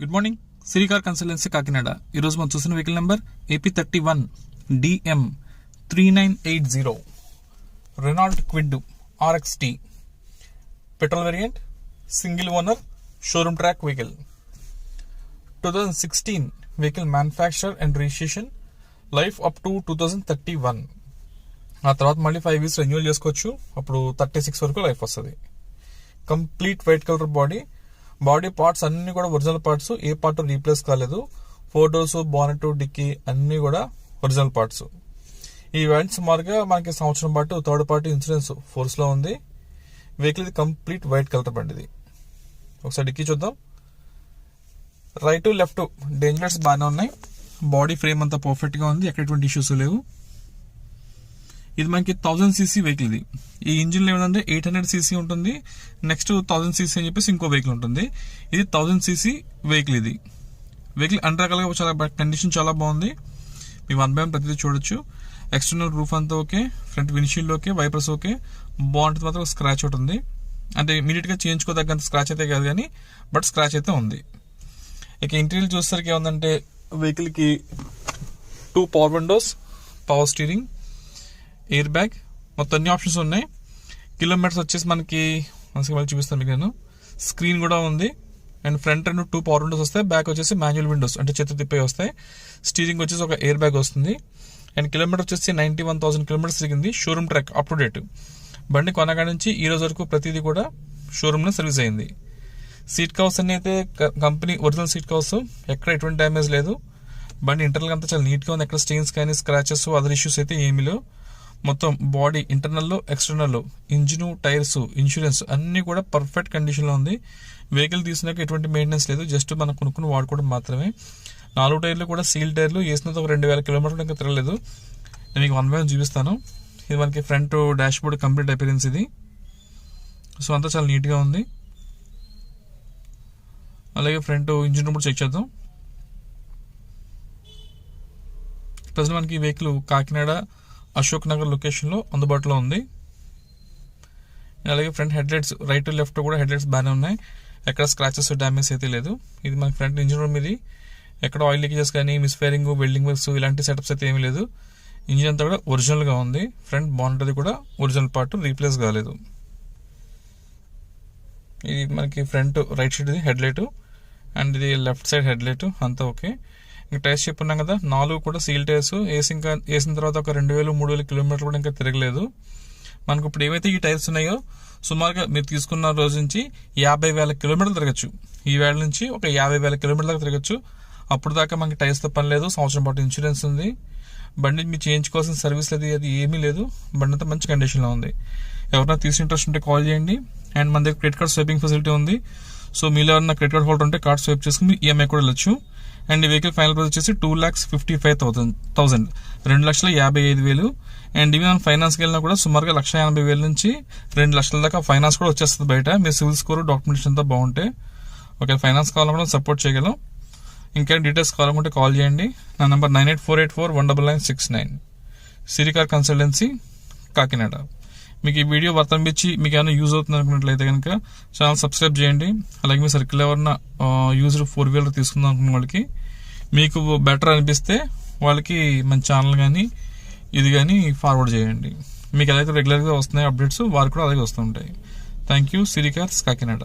Good morning, Srikar consultancy Kakinada. ఈరోజు మనం చూసిన vehicle number AP31 DM 3980 Renault quid RXT petrol variant, single owner, showroom track vehicle. 2016 vehicle manufacture and registration, life up to 2031. ఆ తర్వాత మళ్ళీ 5 years renewal చేసుకోవచ్చు. అప్పుడు 36 వరకు లైఫ్ వస్తుంది. Complete white colour body parts అన్ని కూడా ఒరిజినల్ పార్ట్స్, ఏ part replace కాలేదు. ఫోటోస్, బానెట్, డిక్కీ అన్ని కూడా ఒరిజినల్ పార్ట్స్. ఈ వ్యాన్ సుమారుగా మనకి సంవత్సరం పాటు థర్డ్ పార్టీ ఇన్సూరెన్స్ ఫోర్స్ లో ఉంది. వెహికల్ ఇది కంప్లీట్ వైట్ కలర్ బండిది. ఒకసారి డిక్కీ చూద్దాం. రైట్ లెఫ్ట్ డేంజర్స్ బాగానే ఉన్నాయి. బాడీ ఫ్రేమ్ అంతా పర్ఫెక్ట్ గా ఉంది, ఎక్కడ ఎటువంటి ఇష్యూస్ లేవు. ఇది మనకి 1000cc వెహికల్. ఇది ఈ ఇంజిన్ ఏమంటే 800cc ఉంటుంది. నెక్స్ట్ 1000cc అని చెప్పేసి ఇంకో వెహికల్ ఉంటుంది. ఇది 1000cc వెహికల్. ఇది వెహికల్ అన్ని రకాలుగా చాలా కండిషన్ చాలా బాగుంది. మీ 1/1 ప్రతిదీ చూడొచ్చు. ఎక్స్టర్నల్ రూఫ్ అంతా okay, front windshield okay, wipers okay. బాగుంటుంది. మాత్రం స్క్రాచ్ ఒకటి ఉంది, అంటే ఇమీడియట్ గా చేయించుకోదగ్గంత స్క్రాచ్ అయితే కాదు కానీ బట్ స్క్రాచ్ అయితే ఉంది. ఇక ఇంటీరియర్ చూసేసరికి ఏముందంటే వెహికల్ కి 2 power Windows, power steering, air bag, మొత్తం అన్ని ఆప్షన్స్ ఉన్నాయి. కిలోమీటర్స్ వచ్చేసి మనకి మళ్ళీ చూపిస్తాను మీకు నేను. స్క్రీన్ కూడా ఉంది. And front and 2 power Windows వస్తాయి. బ్యాక్ వచ్చేసి మాన్యువల్ విండోస్, అంటే చేతి తిప్పే వస్తాయి. స్టీరింగ్ వచ్చేసి ఒక ఎయిర్ బ్యాగ్ వస్తుంది. అండ్ కిలోమీటర్ వచ్చేసి 91,000 కిలోమీటర్స్ తిరిగింది. Showroom track up to date. బండి కొనగా నుంచి ఈ రోజు వరకు ప్రతిదీ కూడా షోరూమ్ లో సర్వీస్ అయింది. సీట్ కవర్స్ అన్ని అయితే కంపెనీ ఒరిజినల్ సీట్ కవర్స్, ఎక్కడ ఎటువంటి డ్యామేజ్ లేదు. బండి ఇంటర్నల్ అంతా చాలా నీట్ గా ఉంది. ఎక్కడ స్టెయిన్స్ కానీ స్క్రాచెస్ అదర్ ఇష్యూస్ అయితే ఏమీ లేవు. మొత్తం body internal external, engine, tyres, insurance అన్ని కూడా పర్ఫెక్ట్ కండిషన్ లో ఉంది. వెహికల్ తీసుకున్నాక ఎటువంటి మెయింటెనెన్స్ లేదు, జస్ట్ మనం కొనుక్కుని వాడుకోవడం మాత్రమే. 4 టైర్లు కూడా సీల్ టైర్లు, వేసినంత ఒక 2000 కిలోమీటర్లు ఇంకా తిరగలేదు. నేను మీకు 1/1 చూపిస్తాను. ఇది మనకి front dash board complete appearance ఇది. సో అంతా చాలా నీట్ గా ఉంది. అలాగే ఫ్రంట్ ఇంజిన్ కూడా చెక్ చేద్దాం. ప్రజెంట్ మనకి వెహికల్ కాకినాడ అశోక్ నగర్ లొకేషన్ లో అందుబాటులో ఉంది. అలాగే front head lights right left కూడా హెడ్ లైట్స్ బాగానే ఉన్నాయి. ఎక్కడ స్క్రాచెస్ డ్యామేజ్ అయితే లేదు. ఇది మన ఫ్రంట్ ఇంజిన్ రూమ్. ఇది ఎక్కడ ఆయిల్ లీకేజెస్ కానీ మిస్ ఫైరింగ్, వెల్డింగ్ వర్క్స్ ఇలాంటి సెటప్స్ అయితే ఏమీ లేదు. ఇంజిన్ అంతా కూడా ఒరిజినల్ గా ఉంది. ఫ్రంట్ బానెట్ అది కూడా ఒరిజినల్ పార్ట్, రీప్లేస్ కాలేదు. ఇది మనకి front right side head light and ఇది లెఫ్ట్ సైడ్ హెడ్ లైట్ అంతా ఓకే. ఇంకా టైర్స్ చెప్పున్నాం కదా, 4 కూడా సీల్ టైర్స్. వేసిన తర్వాత ఒక 2000-3000 కిలోమీటర్లు కూడా ఇంకా తిరగలేదు. మనకు ఇప్పుడు ఏవైతే ఈ టైర్స్ ఉన్నాయో సుమారుగా మీరు తీసుకున్న రోజు నుంచి 50,000 కిలోమీటర్లు తిరగచ్చు. ఈ వేళ నుంచి ఒక 50,000 కిలోమీటర్ల దాకా తిరగచ్చు. అప్పుడు దాకా మనకి టైర్స్ తో పని లేదు. సంవత్సరం పాటు ఇన్సూరెన్స్ ఉంది. బండి మీరు చేయించుకోవాల్సిన సర్వీస్ లేదు, అది ఏమీ లేదు. బండి అంతా మంచి కండిషన్ లో ఉంది. ఎవరైనా తీసిన ఇంట్రెస్ట్ ఉంటే కాల్ చేయండి. అండ్ మన దగ్గర క్రెడిట్ కార్డ్ స్వైపింగ్ ఫెసిలిటీ ఉంది. సో మీలో ఎవరైనా క్రెడిట్ కార్డ్ హోల్డర్ ఉంటే కార్డ్ స్వైప్ చేసుకుని ఈఎంఐ కూడా వెళ్ళొచ్చు. అండ్ ఈ వెహికల్ ఫైనల్ ప్రైస్ వచ్చేసి 2,55,000, 2,55,000. అండ్ ఇవి మనం ఫైనాన్స్కి వెళ్ళినా కూడా సుమారుగా 1,80,000 నుంచి 2 లక్షల దాకా ఫైనాన్స్ కూడా వచ్చేస్తుంది బయట. మీ సివిల్ స్కోర్, డాక్యుమెంటేషన్ అంతా బాగుంటే ఒకవేళ ఫైనాన్స్ కావాలనుకుంటే సపోర్ట్ చేయగలం. ఇంకా డీటెయిల్స్ కావాలనుకుంటే కాల్ చేయండి. నా నెంబర్ 9848419969. శ్రీకార్ కన్సల్టెన్సీ కాకినాడ. మీకు ఈ వీడియో వర్తంపించి మీకు ఏమైనా యూజ్ అవుతుంది అనుకున్నట్లయితే కనుక ఛానల్ సబ్స్క్రైబ్ చేయండి. అలాగే మీ సర్కిల్ ఎవరన్నా యూజర్ 4-wheeler తీసుకుందాం అనుకున్న వాళ్ళకి మీకు బెటర్ అనిపిస్తే వాళ్ళకి మన ఛానల్ కానీ ఇది కానీ ఫార్వర్డ్ చేయండి. మీకు ఎలాగైతే రెగ్యులర్గా వస్తున్నాయి అప్డేట్స్, వారు కూడా అలాగే వస్తుంటాయి. Thank you. శ్రీకార్ కాకినాడ.